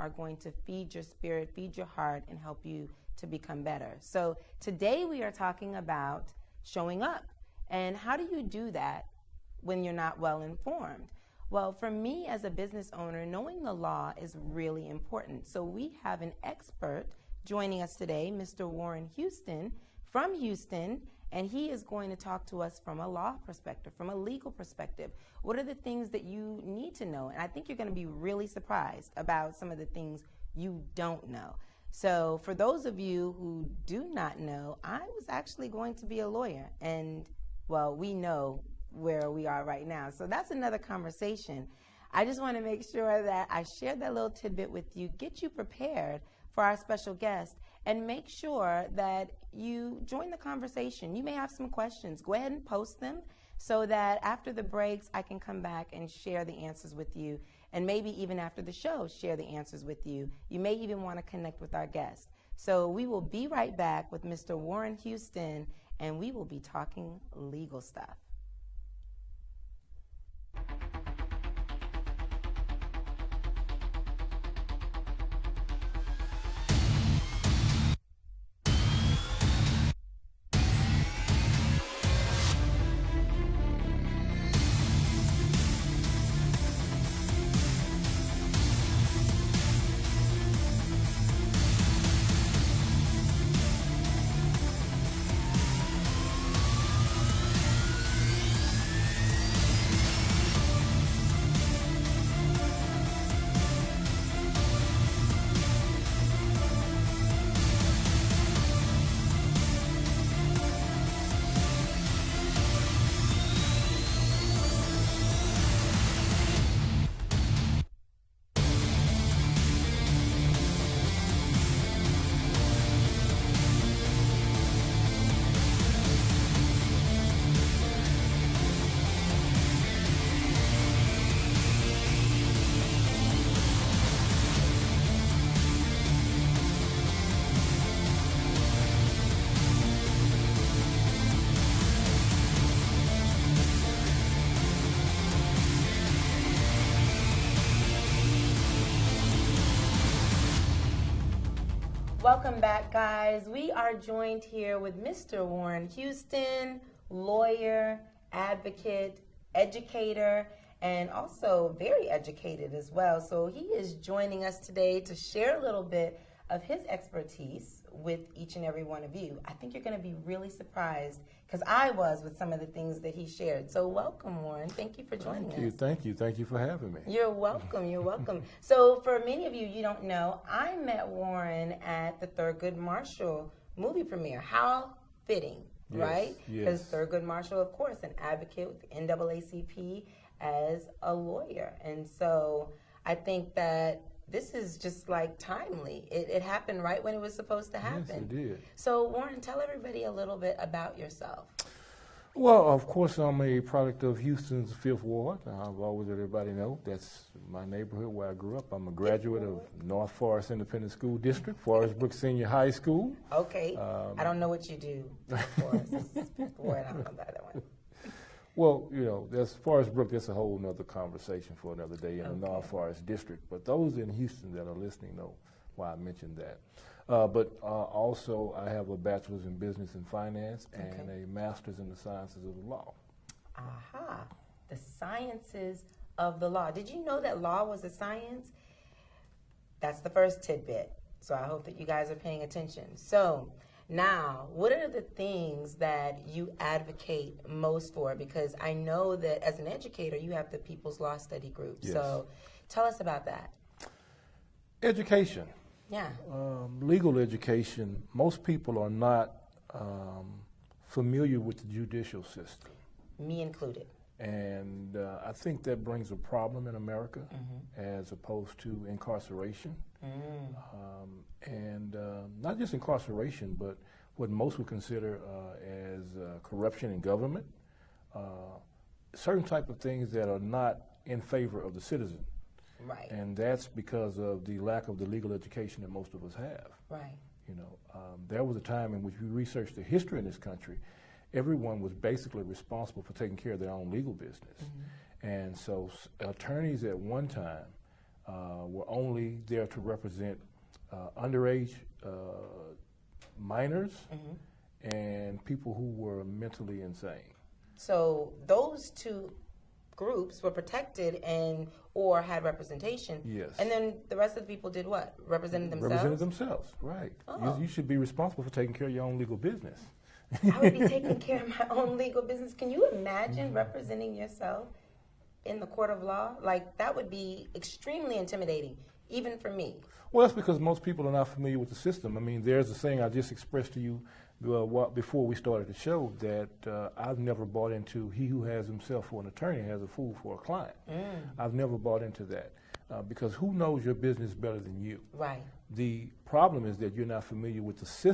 are going to feed your spirit, feed your heart, and help you to become better. So today we are talking about showing up. And how do you do that when you're not well informed? Well, for me as a business owner, knowing the law is really important. So we have an expert joining us today, Mr. Warren Winston from Houston, and he is going to talk to us from a law perspective, from a legal perspective. What are the things that you need to know? And I think you're going to be really surprised about some of the things you don't know. So for those of you who do not know, I was actually going to be a lawyer, and well, we know where we are right now. So that's another conversation. I just want to make sure that I share that little tidbit with you, get you prepared for our special guest, and make sure that you join the conversation. You may have some questions. Go ahead and post them so that after the breaks, I can come back and share the answers with you. And maybe even after the show, share the answers with you. You may even want to connect with our guest. So we will be right back with Mr. Warren Winston, and we will be talking legal stuff. Welcome back, guys. We are joined here with Mr. Warren Winston, lawyer, advocate, educator, and also very educated as well. So he is joining us today to share a little bit of his expertise with each and every one of you. I think you're going to be really surprised, because I was, with some of the things that he shared. So welcome, Warren. Thank you for joining us. Thank you for having me. You're welcome. You're welcome. So for many of you don't know, I met Warren at the Thurgood Marshall movie premiere. How fitting, right? Because Thurgood Marshall, of course, an advocate with the NAACP as a lawyer. And so I think that this is just like timely. It happened right when it was supposed to happen. Yes, it did. So Warren, tell everybody a little bit about yourself. Well, of course, I'm a product of Houston's 5th Ward. I've always let everybody know that's my neighborhood where I grew up. I'm a graduate of North Forest Independent School District, Forest Brook Senior High School. Okay. I don't know what you do, Forest. Ward, I don't know about that one. Well, you know, there's Forest Brook, that's a whole nother conversation for another day in the North Forest District. But those in Houston that are listening know why I mentioned that. But also, I have a bachelor's in business and finance and a master's in the sciences of the law. Aha, the sciences of the law. Did you know that law was a science? That's the first tidbit. So I hope that you guys are paying attention. So now, what are the things that you advocate most for? Because I know that as an educator, you have the People's Law Study Group. Yes. So tell us about that. Education. Yeah. Legal education. Most people are not familiar with the judicial system. Me included. And I think that brings a problem in America as opposed to incarceration. And not just incarceration, but what most would consider as corruption in government, certain type of things that are not in favor of the citizen. Right. And that's because of the lack of the legal education that most of us have. Right. You know, there was a time in which we researched the history in this country. Everyone was basically responsible for taking care of their own legal business. And so attorneys at one time were only there to represent underage minors and people who were mentally insane. So those two groups were protected and or had representation. Yes. And then the rest of the people did what? Represented themselves? Represented themselves, right. Oh. You should be responsible for taking care of your own legal business. I would be taking care of my own legal business. Can you imagine representing yourself in the court of law? Like, that would be extremely intimidating, even for me. Well, that's because most people are not familiar with the system. I mean, there's a saying I just expressed to you before we started the show that I've never bought into he who has himself for an attorney has a fool for a client. I've never bought into that because who knows your business better than you? Right. The problem is that you're not familiar with the system.